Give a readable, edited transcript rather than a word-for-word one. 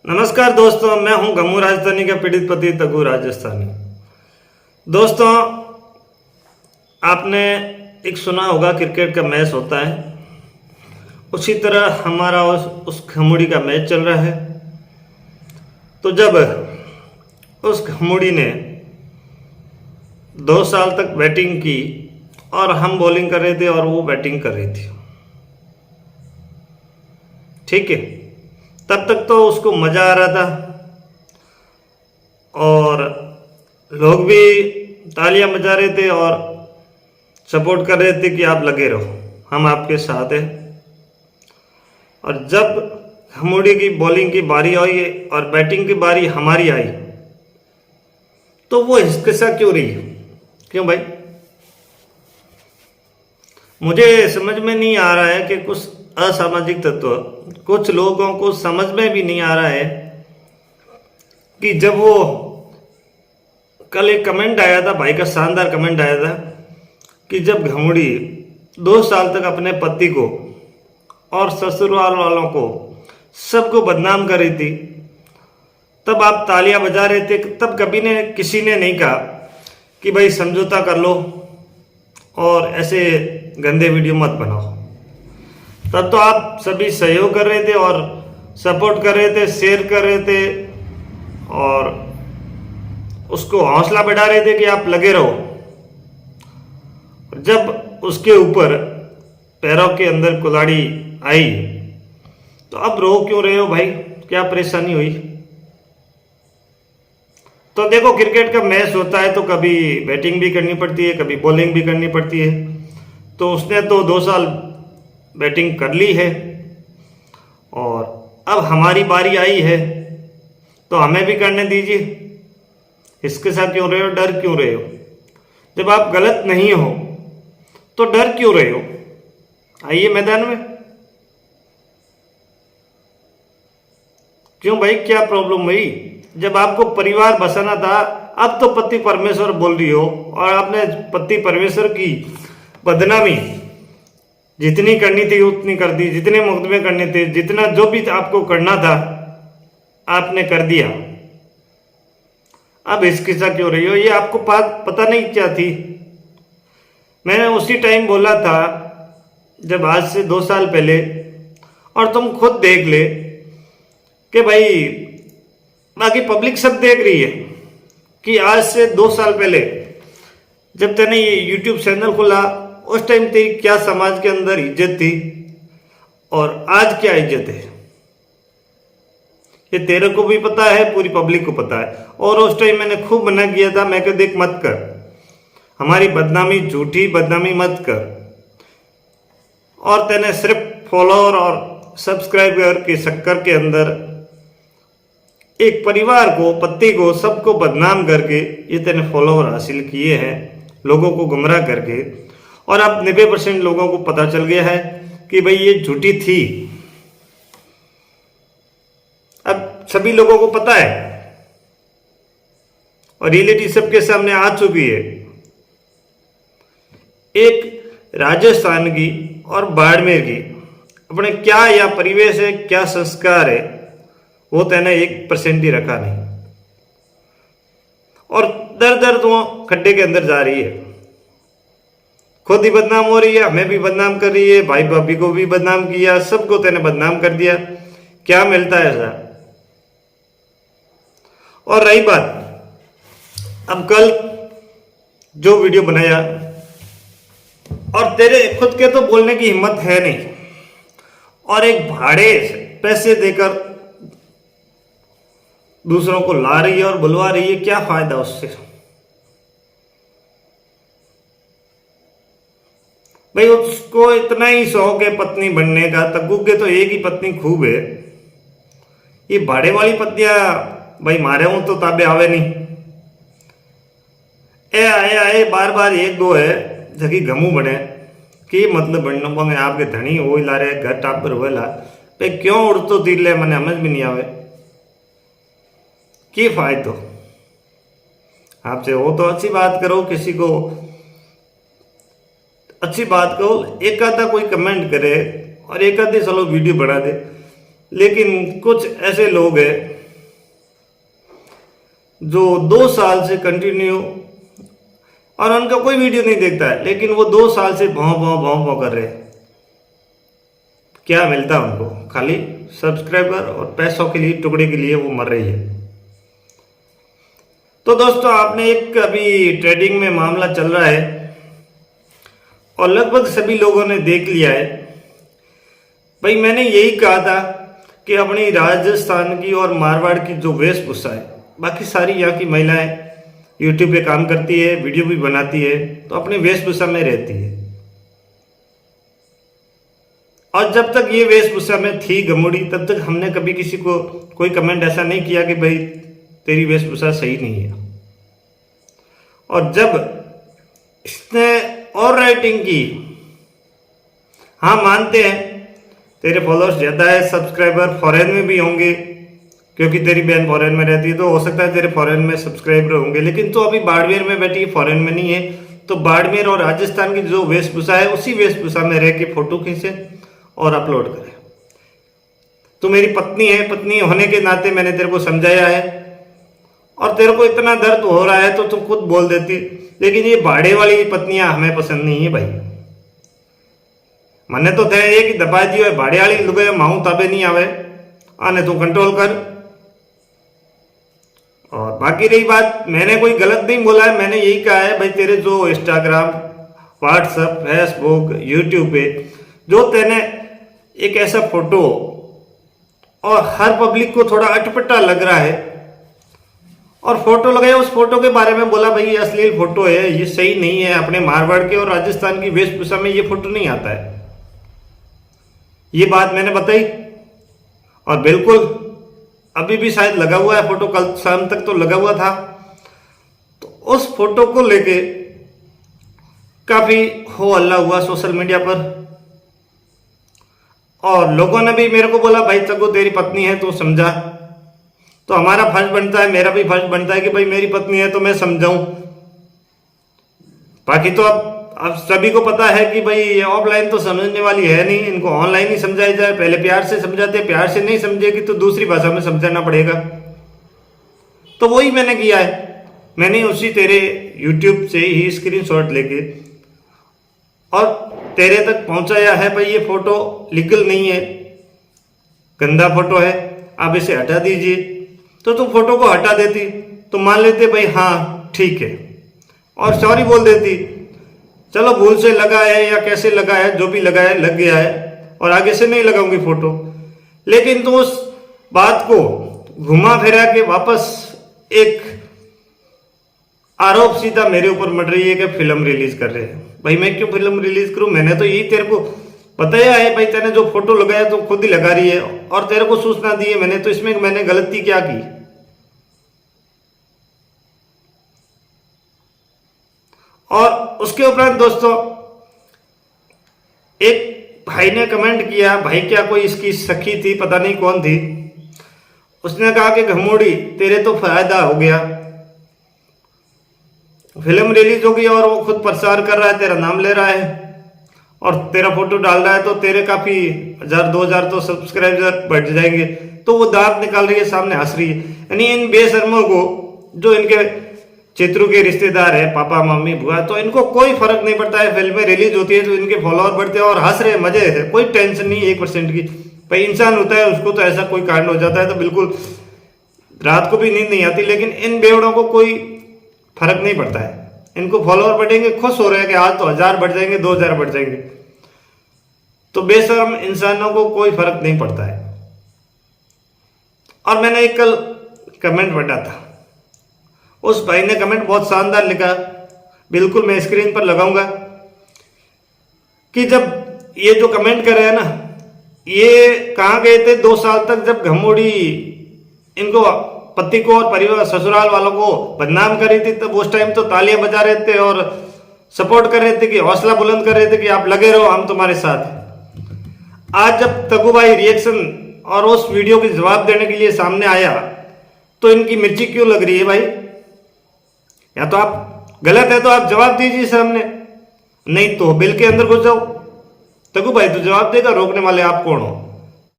नमस्कार दोस्तों, मैं हूं गमू राजधानी का पीड़ित पति तगू राजस्थानी। दोस्तों, आपने एक सुना होगा क्रिकेट का मैच होता है, उसी तरह हमारा उस खमुड़ी का मैच चल रहा है। तो जब उस खमुड़ी ने 2 साल तक बैटिंग की और हम बॉलिंग कर रहे थे और वो बैटिंग कर रही थी, ठीक है, तब तक तो उसको मज़ा आ रहा था और लोग भी तालियां बजा रहे थे और सपोर्ट कर रहे थे कि आप लगे रहो, हम आपके साथ हैं। और जब खमुड़ी की बॉलिंग की बारी आई और बैटिंग की बारी हमारी आई तो वो हिचकिचा क्यों रही? क्यों भाई? मुझे समझ में नहीं आ रहा है कि कुछ असामाजिक तत्व, कुछ लोगों को समझ में भी नहीं आ रहा है कि जब वो कल एक कमेंट आया था, भाई का शानदार कमेंट आया था कि जब घमुड़ी 2 साल तक अपने पति को और ससुराल वालों को सबको बदनाम कर रही थी, तब आप तालियां बजा रहे थे। तब कभी ने किसी ने नहीं कहा कि भाई समझौता कर लो और ऐसे गंदे वीडियो मत बनाओ। तब तो आप सभी सहयोग कर रहे थे और सपोर्ट कर रहे थे, शेयर कर रहे थे और उसको हौसला बढ़ा रहे थे कि आप लगे रहो। जब उसके ऊपर पैरों के अंदर कुल्हाड़ी आई तो अब रो क्यों रहे हो भाई? क्या परेशानी हुई? तो देखो, क्रिकेट का मैच होता है तो कभी बैटिंग भी करनी पड़ती है, कभी बॉलिंग भी करनी पड़ती है। तो उसने तो 2 साल बैटिंग कर ली है और अब हमारी बारी आई है तो हमें भी करने दीजिए। इसके साथ क्यों रहे हो? डर क्यों रहे हो? जब आप गलत नहीं हो तो डर क्यों रहे हो? आइए मैदान में। क्यों भाई, क्या प्रॉब्लम हुई? जब आपको परिवार बसाना था, अब तो पति परमेश्वर बोल रही हो और आपने पति परमेश्वर की बदनामी जितनी करनी थी उतनी कर दी, जितने मुकदमे करने थे, जितना जो भी आपको करना था आपने कर दिया। अब हिचकिचा क्यों रही हो? ये आपको पता नहीं क्या थी? मैंने उसी टाइम बोला था जब आज से 2 साल पहले, और तुम खुद देख ले कि भाई बाकी पब्लिक सब देख रही है कि आज से 2 साल पहले जब तूने ये यूट्यूब चैनल खोला उस टाइम तेरी क्या समाज के अंदर इज्जत थी और आज क्या इज्जत है, ये तेरे को भी पता है, पूरी पब्लिक को पता है। और उस टाइम मैंने खूब मना किया था, मैं कहा देख मत कर, हमारी बदनामी, झूठी बदनामी मत कर। और तेने सिर्फ फॉलोअर और सब्सक्राइबर के चक्कर के अंदर एक परिवार को, पति को, सबको बदनाम करके ये तेने फॉलोअर हासिल किए हैं, लोगों को गुमराह करके। और अब 90% लोगों को पता चल गया है कि भाई ये झूठी थी। अब सभी लोगों को पता है और रियलिटी सबके सामने आ चुकी है। एक राजस्थान की और बाड़मेर की अपने क्या या परिवेश है, क्या संस्कार है, वो तेने 1% ही रखा नहीं और दर दर तो खड्डे के अंदर जा रही है। खुद ही बदनाम हो रही है, हमें भी बदनाम कर रही है, भाई भाभी को भी बदनाम किया, सबको तेने बदनाम कर दिया। क्या मिलता है ऐसा? और रही बात, अब कल जो वीडियो बनाया, और तेरे खुद के तो बोलने की हिम्मत है नहीं, और एक भाड़े से पैसे देकर दूसरों को ला रही है और बुलवा रही है, क्या फायदा उससे? भाई उसको इतना ही शौक है पत्नी बनने का, तग्गू के तो एक ही पत्नी खूब है। ये भाड़े वाली पत्नियां भाई मारे हूं तो ताबे आवे नहीं। ए आए आए बार बार 1-2 है जगी घमू बने कि मतलब बनने में आपके धनी वो ला रहे, घर टापर हुए ला पे क्यों उड़तो तीर ले, मैंने समझ भी नहीं आवे की फायदो। आपसे हो तो अच्छी बात करो, किसी को अच्छी बात कहो, एक आधा कोई कमेंट करे और एक आधी चलो वीडियो बना दे। लेकिन कुछ ऐसे लोग हैं जो 2 साल से कंटिन्यू, और उनका कोई वीडियो नहीं देखता है, लेकिन वो 2 साल से भौं भौं भौं भौं कर रहे हैं। क्या मिलता है उनको? खाली सब्सक्राइबर और पैसों के लिए, टुकड़े के लिए वो मर रही है। तो दोस्तों, आपने एक अभी ट्रेडिंग में मामला चल रहा है और लगभग सभी लोगों ने देख लिया है। भाई मैंने यही कहा था कि अपनी राजस्थान की और मारवाड़ की जो वेशभूषा है, बाकी सारी यहाँ की महिलाएं यूट्यूब पे काम करती है, वीडियो भी बनाती है, तो अपनी वेशभूषा में रहती है। और जब तक ये वेशभूषा में थी गमोड़ी, तब तक हमने कभी किसी को कोई कमेंट ऐसा नहीं किया कि भाई तेरी वेशभूषा सही नहीं है। और जब इसने और राइटिंग की, हाँ मानते हैं तेरे फॉलोअर्स ज़्यादा है, सब्सक्राइबर फॉरेन में भी होंगे क्योंकि तेरी बहन फॉरेन में रहती है, तो हो सकता है तेरे फॉरेन में सब्सक्राइबर होंगे, लेकिन तो अभी बाड़मेर में बैठी है, फॉरेन में नहीं है। तो बाड़मेर और राजस्थान की जो वेशभूषा है, उसी वेशभूषा में रह के फोटो खींचे और अपलोड करे। तो मेरी पत्नी है, पत्नी होने के नाते मैंने तेरे को समझाया है, और तेरे को इतना दर्द हो रहा है तो तू खुद बोल देती। लेकिन ये भाड़े वाली पत्नियां हमें पसंद नहीं है भाई। मने तो थे ये कि दबा दियो है भाड़े वाली लुगाई माऊ ताबे नहीं आवे, आने तू कंट्रोल कर। और बाकी रही बात, मैंने कोई गलत नहीं बोला है, मैंने यही कहा है भाई तेरे जो इंस्टाग्राम, व्हाट्सएप, फेसबुक, यूट्यूब पे जो तेने एक ऐसा फोटो, और हर पब्लिक को थोड़ा अटपटा लग रहा है, और फोटो लगाया, उस फोटो के बारे में बोला भाई ये अश्लील फोटो है, ये सही नहीं है, अपने मारवाड़ के और राजस्थान की वेशभूषा में ये फोटो नहीं आता है। ये बात मैंने बताई, और बिल्कुल अभी भी शायद लगा हुआ है फोटो, कल शाम तक तो लगा हुआ था। तो उस फोटो को लेके काफी हो हल्ला हुआ सोशल मीडिया पर, और लोगों ने भी मेरे को बोला भाई तगो तेरी पत्नी है तो समझा। तो हमारा फर्ज बनता है, मेरा भी फर्ज बनता है कि भाई मेरी पत्नी है तो मैं समझाऊं। बाकी तो अब सभी को पता है कि भाई ऑफलाइन तो समझने वाली है नहीं, इनको ऑनलाइन ही समझाया जाए। पहले प्यार से समझाते, प्यार से नहीं समझेगी तो दूसरी भाषा में समझाना पड़ेगा। तो वही मैंने किया है। मैंने उसी तेरे YouTube से ही स्क्रीनशॉट लेके और तेरे तक पहुंचाया है भाई ये फोटो लीगल नहीं है, गंदा फोटो है, आप इसे हटा दीजिए। तो तुम फोटो को हटा देती तो मान लेते भाई हाँ ठीक है, और सॉरी बोल देती, चलो भूल से लगा है या कैसे लगा है, जो भी लगा है लग गया है, और आगे से नहीं लगाऊंगी फोटो। लेकिन तो उस बात को घुमा फिरा के वापस एक आरोप सीधा मेरे ऊपर मर रही है कि फिल्म रिलीज कर रहे हैं। भाई मैं क्यों फिल्म रिलीज करूं? मैंने तो यही तेरे को बताया है भाई, तेने जो फोटो लगाया तो खुद ही लगा रही है, और तेरे को सूचना दी है मैंने, तो इसमें मैंने गलती क्या की? और उसके उपरांत दोस्तों एक भाई ने कमेंट किया, भाई क्या कोई इसकी सखी थी, पता नहीं कौन थी, उसने कहा कि घमोड़ी तेरे तो फायदा हो गया, फिल्म रिलीज होगी और वो खुद प्रचार कर रहा है, तेरा नाम ले रहा है और तेरा फोटो डाल रहा है, तो तेरे काफी 1000-2000 तो सब्सक्राइबर बढ़ जाएंगे। तो वो दांत निकाल रही है, सामने हंस रही है। यानी इन बेशर्मों को, जो इनके चित्रू के रिश्तेदार है, पापा मम्मी बुआ, तो इनको कोई फर्क नहीं पड़ता है। फिल्में रिलीज होती है तो इनके फॉलोअर बढ़ते हैं और हंस रहे, मजे है, कोई टेंशन नहीं 1% की। भाई इंसान होता है, उसको तो ऐसा कोई कांड हो जाता है तो बिल्कुल रात को भी नींद नहीं आती, लेकिन इन बेवड़ों को कोई फर्क नहीं पड़ता है। इनको फॉलोअर बढ़ेंगे, खुश हो रहे हैं कि आज तो 1000 बढ़ जाएंगे, 2000 बढ़ जाएंगे। तो बेशर्म इंसानों को कोई फर्क नहीं पड़ता है। और मैंने एक कल कमेंट पढ़ा था, उस भाई ने कमेंट बहुत शानदार लिखा, बिल्कुल मैं स्क्रीन पर लगाऊंगा, कि जब ये जो कमेंट कर रहे हैं ना, ये कहाँ गए थे 2 साल तक, जब घमोड़ी इनको पति को और परिवार ससुराल वालों को बदनाम कर रही थी, तब उस टाइम तो तालियां बजा रहे थे और सपोर्ट कर रहे थे, कि हौसला बुलंद कर रहे थे कि आप लगे रहो, हम तुम्हारे साथ हैं। आज जब तगु भाई रिएक्शन और उस वीडियो के जवाब देने के लिए सामने आया, तो इनकी मिर्ची क्यों लग रही है भाई? या तो आप गलत है तो आप जवाब दीजिए सामने, नहीं तो बिल के अंदर घुस जाओ। तगु भाई तो जवाब देगा, रोकने वाले आप कौन हो?